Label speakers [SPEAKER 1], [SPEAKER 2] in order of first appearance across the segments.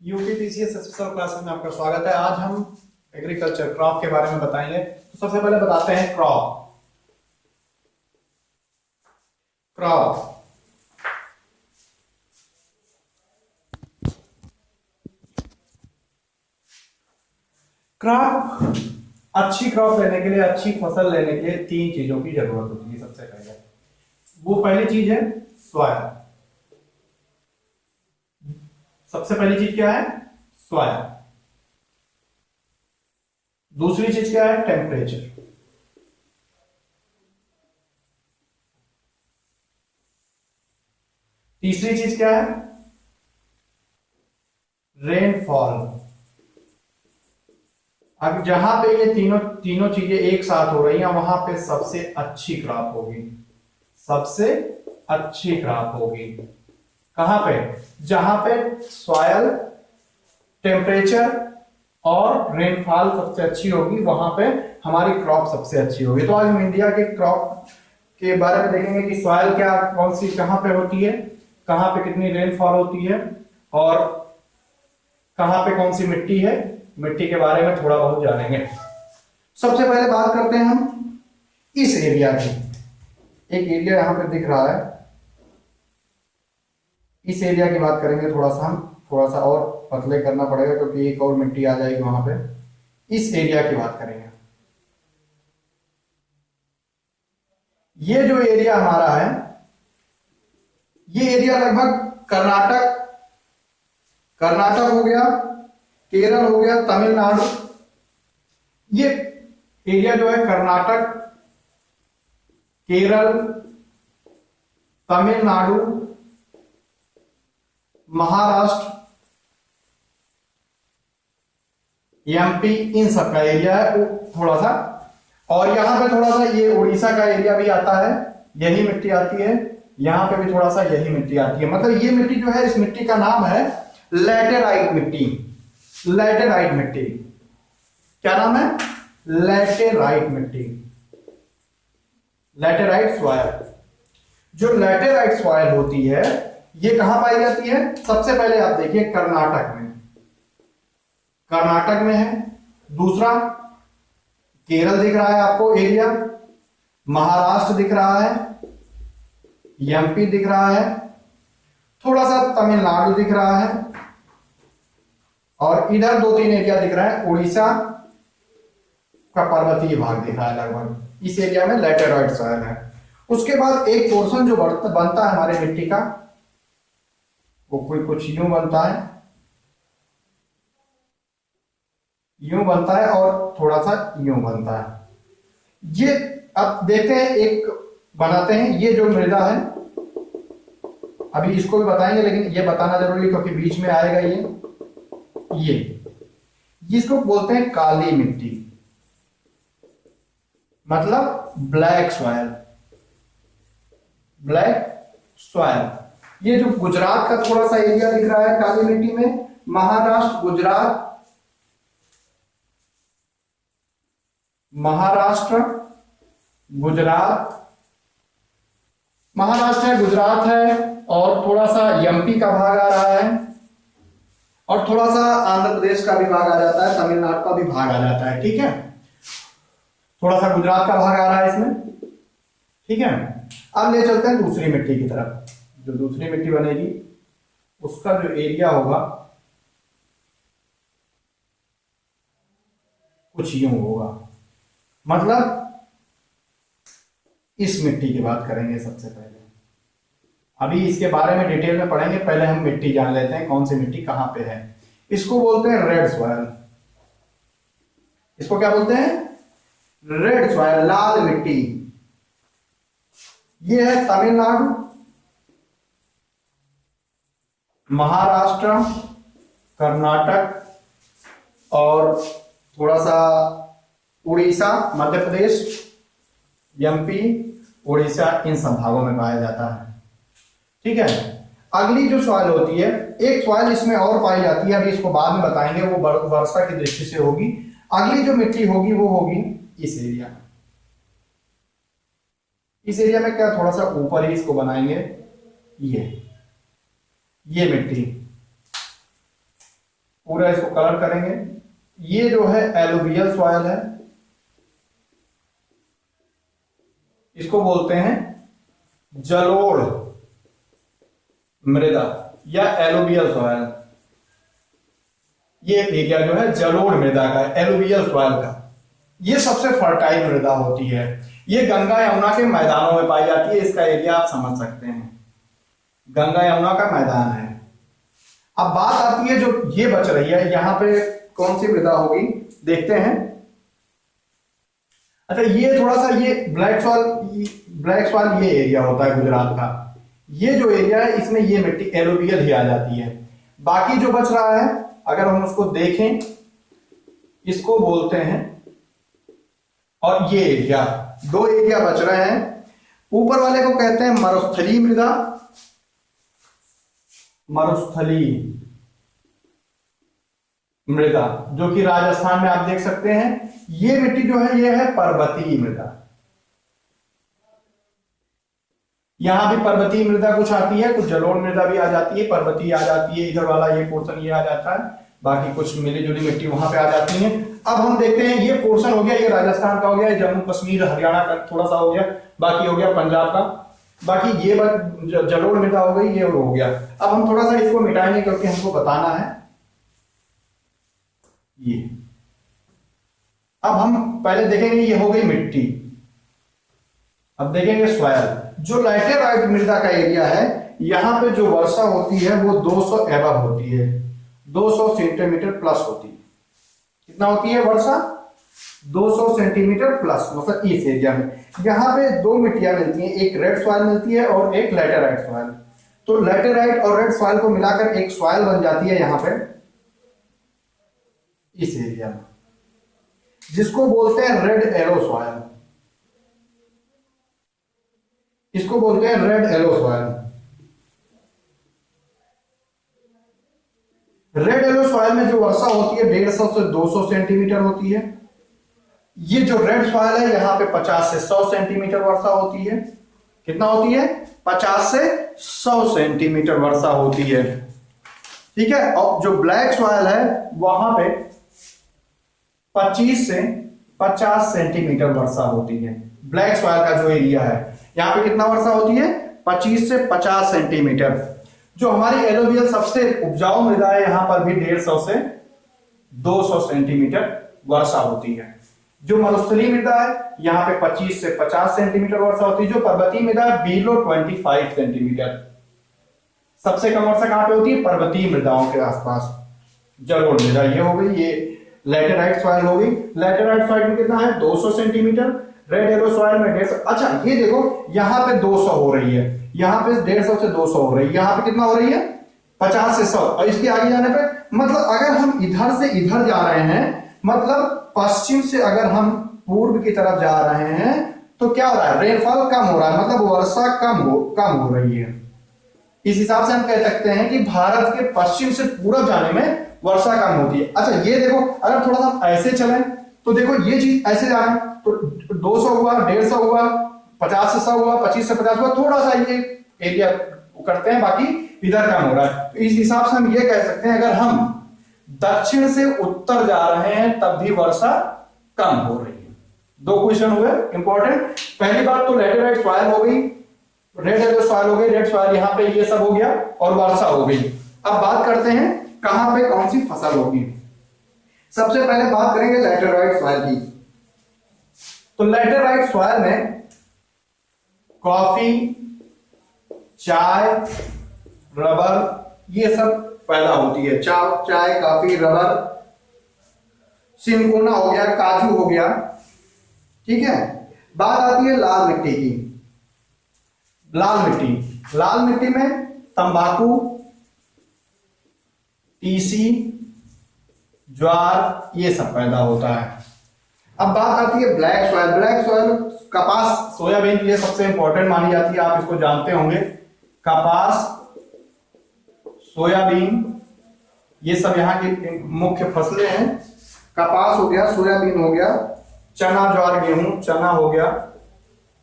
[SPEAKER 1] UPPCS special classes में आपका स्वागत है। आज हम एग्रीकल्चर क्रॉप के बारे में बताएंगे। तो सबसे पहले बताते हैं क्रॉप। क्रॉप क्रॉप अच्छी क्रॉप लेने के लिए, अच्छी फसल लेने के लिए तीन चीजों की जरूरत होती है। सबसे पहले वो पहली चीज है सॉइल। सबसे पहली चीज क्या है? सॉइल। दूसरी चीज क्या है? टेम्परेचर। तीसरी चीज क्या है? रेनफॉल। अब जहां पे ये तीनों तीनों चीजें एक साथ हो रही हैं, वहां पे सबसे अच्छी क्रॉप होगी। सबसे अच्छी क्रॉप होगी कहां पे? जहां पे सॉयल, टेम्परेचर और रेनफॉल सबसे अच्छी होगी, वहां पे हमारी क्रॉप सबसे अच्छी होगी। तो आज हम इंडिया के क्रॉप के बारे में देखेंगे कि सॉयल क्या, कौन सी, कहां पे होती है, कहां पे कितनी रेनफॉल होती है और कहां पे कौन सी मिट्टी है। मिट्टी के बारे में थोड़ा बहुत जानेंगे। सबसे पहले बात करते हैं हम इस एरिया की। एक एरिया यहां पे दिख रहा है, इस एरिया की बात करेंगे। थोड़ा सा और पतले करना पड़ेगा क्योंकि एक और मिट्टी आ जाएगी वहां पे। इस एरिया की बात करेंगे। ये जो एरिया हमारा है, ये एरिया लगभग कर्नाटक हो गया, केरल हो गया, तमिलनाडु। ये एरिया जो है कर्नाटक, केरल, तमिलनाडु, महाराष्ट्र, एमपी, इन सब का एरिया है थोड़ा सा। और यहां पे थोड़ा सा ये उड़ीसा का एरिया भी आता है, यही मिट्टी आती है। यहां पे भी थोड़ा सा यही मिट्टी आती है। मतलब ये मिट्टी जो है, इस मिट्टी का नाम है लैटेराइट मिट्टी। लैटेराइट मिट्टी, क्या नाम है? लैटेराइट मिट्टी, लैटेराइट सॉइल। जो लैटेराइट सॉइल होती है, ये कहां पाई जाती है? सबसे पहले आप देखिए कर्नाटक में, कर्नाटक में है। दूसरा केरल दिख रहा है आपको एरिया, महाराष्ट्र दिख रहा है, एमपी दिख रहा है, थोड़ा सा तमिलनाडु दिख रहा है और इधर दो तीन एरिया दिख रहा है। उड़ीसा का पर्वतीय भाग दिख रहा है लगभग। इस एरिया में लैटेराइट सॉइल है। उसके बाद एक पोर्शन जो बनता है हमारे मिट्टी का, वो कोई कुछ यूं बनता है, यूं बनता है और थोड़ा सा यूं बनता है। ये अब देखते हैं, एक बनाते हैं। ये जो मृदा है, अभी इसको भी बताएंगे, लेकिन ये बताना जरूरी है क्योंकि बीच में आएगा ये इसको बोलते हैं काली मिट्टी, मतलब ब्लैक सॉइल। Black soil. ये जो गुजरात का थोड़ा सा एरिया दिख रहा है काली मिट्टी में, महाराष्ट्र, गुजरात, महाराष्ट्र, गुजरात है और थोड़ा सा एमपी का भाग आ रहा है और थोड़ा सा आंध्र प्रदेश का भी भाग आ जाता है, तमिलनाडु का भी भाग आ जाता है। ठीक है, थोड़ा सा गुजरात का भाग आ रहा है इसमें। ठीक है, अब ले चलते हैं दूसरी मिट्टी की तरफ। जो दूसरी मिट्टी बनेगी, उसका जो एरिया होगा कुछ यूं होगा। मतलब इस मिट्टी की बात करेंगे सबसे पहले। अभी इसके बारे में डिटेल में पढ़ेंगे, पहले हम मिट्टी जान लेते हैं कौन सी मिट्टी कहां पे है। इसको बोलते हैं रेड सॉइल। इसको क्या बोलते हैं? रेड सॉइल, लाल मिट्टी। ये है तमिलनाडु, महाराष्ट्र, कर्नाटक और थोड़ा सा उड़ीसा, मध्य प्रदेश, एमपी, उड़ीसा, इन संभागों में पाया जाता है। ठीक है, अगली जो सॉइल होती है, एक सॉइल इसमें और पाई जाती है, अभी इसको बाद में बताएंगे, वो वर्षा की दृष्टि से होगी। अगली जो मिट्टी होगी वो होगी इस एरिया में। इस एरिया में क्या, थोड़ा सा ऊपर ही इसको बनाएंगे। ये मिट्टी, पूरा इसको कलर करेंगे। ये जो है एलुवियल सॉइल है, इसको बोलते हैं जलोढ़ मृदा या एलुवियल सॉइल। ये एरिया जो है जलोढ़ मृदा का, एलुवियल सॉइल का, ये सबसे फर्टाइल मृदा होती है। ये गंगा यमुना के मैदानों में पाई जाती है। इसका एरिया आप समझ सकते हैं, गंगा यमुना का मैदान है। अब बात आती है जो ये बच रही है, यहां पे कौन सी मृदा होगी देखते हैं। अच्छा, ये थोड़ा सा ये ब्लैक सॉइल ये एरिया होता है गुजरात का। ये जो एरिया है इसमें ये मिट्टी एलुवियल ही आ जाती है। बाकी जो बच रहा है अगर हम उसको देखें, इसको बोलते हैं, और ये एरिया, दो एरिया बच रहे हैं। ऊपर वाले को कहते हैं मरुस्थली मृदा, मरुस्थली मृदा, जो कि राजस्थान में आप देख सकते हैं। ये मिट्टी जो है ये है पर्वतीय मृदा। यहां भी पर्वतीय मृदा कुछ आती है, कुछ जलोढ़ मृदा भी आ जाती है, पर्वतीय आ जाती है। इधर वाला ये पोर्शन ये आ जाता है, बाकी कुछ मिली जुली मिट्टी वहां पे आ जाती है। अब हम देखते हैं, ये पोर्शन हो गया, ये राजस्थान का हो गया, जम्मू कश्मीर हरियाणा का थोड़ा सा हो गया, बाकी हो गया पंजाब का, बाकी ये जलोढ़ मृदा हो गई, ये हो गया। अब हम थोड़ा सा इसको मिटाएंगे क्योंकि हमको बताना है ये। अब हम पहले देखेंगे, ये हो गई मिट्टी। अब देखेंगे सॉइल। जो लैटेराइट मृदा का एरिया है, यहां पे जो वर्षा होती है वो 200 एबव होती है, 200 सेंटीमीटर प्लस होती है। कितना होती है वर्षा? 200 सेंटीमीटर प्लस, मतलब इस एरिया में। यहां पे दो मिट्टियां मिलती हैं, एक रेड सॉइल मिलती है और एक लैटेराइट सॉइल। तो लैटेराइट और रेड सॉइल को मिलाकर एक सॉइल बन जाती है यहां पे, इस एरिया में, जिसको बोलते हैं रेड येलो सॉइल। इसको बोलते हैं red yellow soil. Red yellow soil में जो वर्षा होती है 150 से 200 सेंटीमीटर होती है। ये जो रेड सॉइल है यहां पे 50 से 100 सेंटीमीटर वर्षा होती है। कितना होती है? 50 से 100 सेंटीमीटर वर्षा होती है। ठीक है। और जो ब्लैक सॉइल है वहां पे 25 से 50 सेंटीमीटर वर्षा होती है। ब्लैक सॉइल का जो एरिया है यहां पे कितना वर्षा होती है? 25 से 50 सेंटीमीटर। जो हमारी एलोवियल सबसे उपजाऊ मृदा है, यहां पर भी 150 से 200 सेंटीमीटर वर्षा होती है। जो मरुस्थलीय मृदा है यहां पे 25 से 50 सेंटीमीटर वर्षा होती है। जो पर्वतीय मृदा है बिलो 25 सेंटीमीटर। सबसे कम वर्षा कहां पे होती है? पर्वतीय मृदाओं के आसपास। जलोढ़ मृदा ये हो गई, ये लैटेराइट सॉइल हो गई। लैटेराइट सॉइल में कितना है? 200 सेंटीमीटर। रेड येलो सॉइल में 150। अच्छा ये देखो, यहां पे 200 हो रही है, यहां पे 150 से 200 हो रही है, यहां पे कितना हो रही है? 50 से 100। और इसके आगे जाने पे, मतलब अगर हम इधर से इधर जा रहे हैं, मतलब पश्चिम से अगर हम पूर्व की तरफ जा रहे हैं, तो क्या हो रहा है? रेनफॉल कम हो रहा है, मतलब वर्षा कम हो रही है। इस हिसाब से हम कह सकते हैं कि भारत के पश्चिम से पूरब जाने में वर्षा कम होती है। अच्छा ये देखो, अगर थोड़ा सा ऐसे चलें तो देखो ये चीज ऐसे जा रहा है, तो 200 हुआ, 150 हुआ, 50 से 100 हुआ, 25 से 50 हुआ, थोड़ा सा ये एरिया करते हैं, बाकी इधर कम हो रहा है। तो इस हिसाब से हम ये कह सकते हैं, अगर हम दक्षिण से उत्तर जा रहे हैं तब भी वर्षा कम हो रही है। दो क्वेश्चन हुए इंपॉर्टेंट। पहली बात तो लैटेराइट सॉइल हो गई, रेड येलो सॉइल हो गई, रेड सॉइल यहां पे ये सब हो गया, और वर्षा हो गई। अब बात करते हैं कहां पे कौन सी फसल होगी। सबसे पहले बात करेंगे लैटेराइट सॉइल की। तो लैटेराइट सॉइल में कॉफी, चाय, रबर ये सब पैदा होती है। चाय, कॉफी, रबर, सिनकोना हो गया, काजू हो गया। ठीक है। बात आती है लाल मिट्टी की। लाल मिट्टी में तंबाकू, तीसी, ज्वार ये सब पैदा होता है। अब बात आती है ब्लैक सॉइल। ब्लैक सॉइल कपास, सोयाबीन के लिए सबसे इंपॉर्टेंट मानी जाती है, आप इसको जानते होंगे। कपास, सोयाबीन ये सब यहाँ की मुख्य फसलें हैं। कपास हो गया, सोयाबीन हो गया, चना, ज्वार, गेहूं, चना हो गया,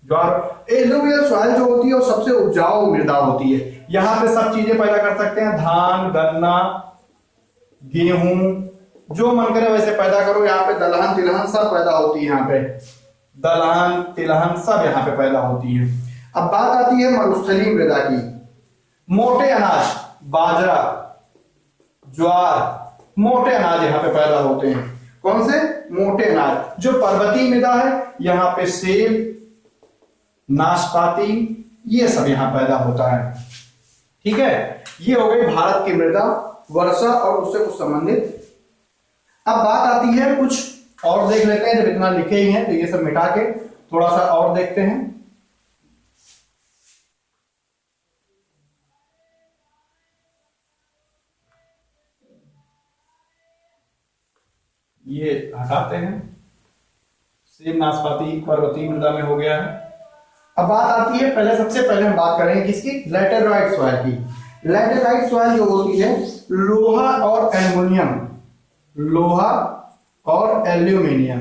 [SPEAKER 1] ज्वार। एलुवियल सॉइल जो होती है वो सबसे उपजाऊ मृदा होती है। यहां पे सब चीजें पैदा कर सकते हैं, धान, गन्ना, गेहूं, जो मन करे वैसे पैदा करो। यहाँ पे दलहन तिलहन सब पैदा होती है, यहाँ पे दलहन तिलहन सब यहाँ पे पैदा होती है। अब बात आती है मरुस्थलीय मृदा की। मोटे अनाज, बाजरा, ज्वार, मोटे अनाज यहाँ पे पैदा होते हैं। कौन से? मोटे अनाज। जो पर्वतीय मृदा है यहाँ पे सेब, नाशपाती, ये सब यहाँ पैदा होता है। ठीक है, ये हो गई भारत की मृदा, वर्षा और उससे कुछ संबंधित। अब बात आती है कुछ और देख लेते हैं, जब इतना लिखे ही हैं तो ये सब मिटा के थोड़ा सा और देखते हैं। ये हटाते हैं। सेब नाशपाती पर्वतीय मृदा में हो गया है। अब बात आती है, पहले सबसे पहले हम बात करेंगे किसकी? लैटेराइट सॉइल की। लैटेराइट सॉइल जो होती है लोहा और एल्युमिनियम, लोहा और एल्यूमिनियम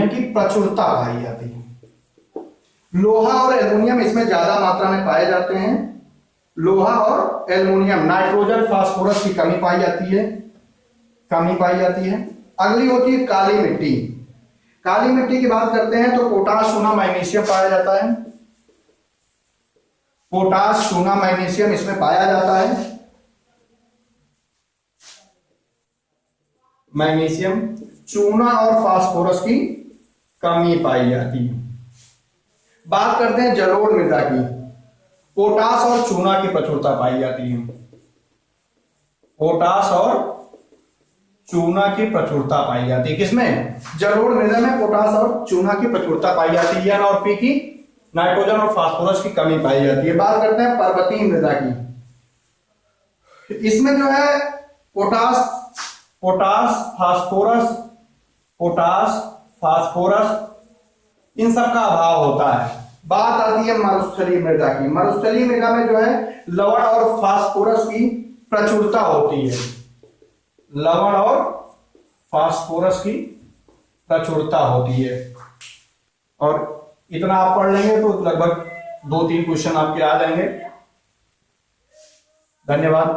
[SPEAKER 1] की प्रचुरता पाई जाती है। लोहा और एल्युमिनियम इसमें ज्यादा मात्रा में पाए जाते हैं। लोहा और एल्युमिनियम, नाइट्रोजन फास्फोरस की कमी पाई जाती है, अगली होती है काली मिट्टी। काली मिट्टी की बात करते हैं तो पोटाश, सोना, मैग्नीशियम पाया जाता है। पोटाश, सोना, मैग्नीशियम इसमें पाया जाता है। मैग्नीशियम, चूना और फास्फोरस की कमी पाई जाती है। बात करते हैं जलोढ़ मृदा की। पोटाश और चूना की प्रचुरता पाई जाती है। पोटाश और चूना की प्रचुरता पाई जाती है किसमें? जलोढ़ मृदा में पोटाश और चूना की प्रचुरता पाई जाती है। एन और पी की, नाइट्रोजन और फास्फोरस की कमी पाई जाती है। बात करते हैं पर्वतीय मृदा की। इसमें जो है पोटाश, फास्फोरस इन सब का अभाव होता है। बात आती है मरुस्थलीय मृदा की। मरुस्थलीय मृदा में जो है लवण और फास्फोरस की प्रचुरता होती है। लवण और फास्फोरस की प्रचुरता होती है। और इतना आप पढ़ लेंगे तो लगभग 2-3 क्वेश्चन आपके आ जाएंगे। धन्यवाद।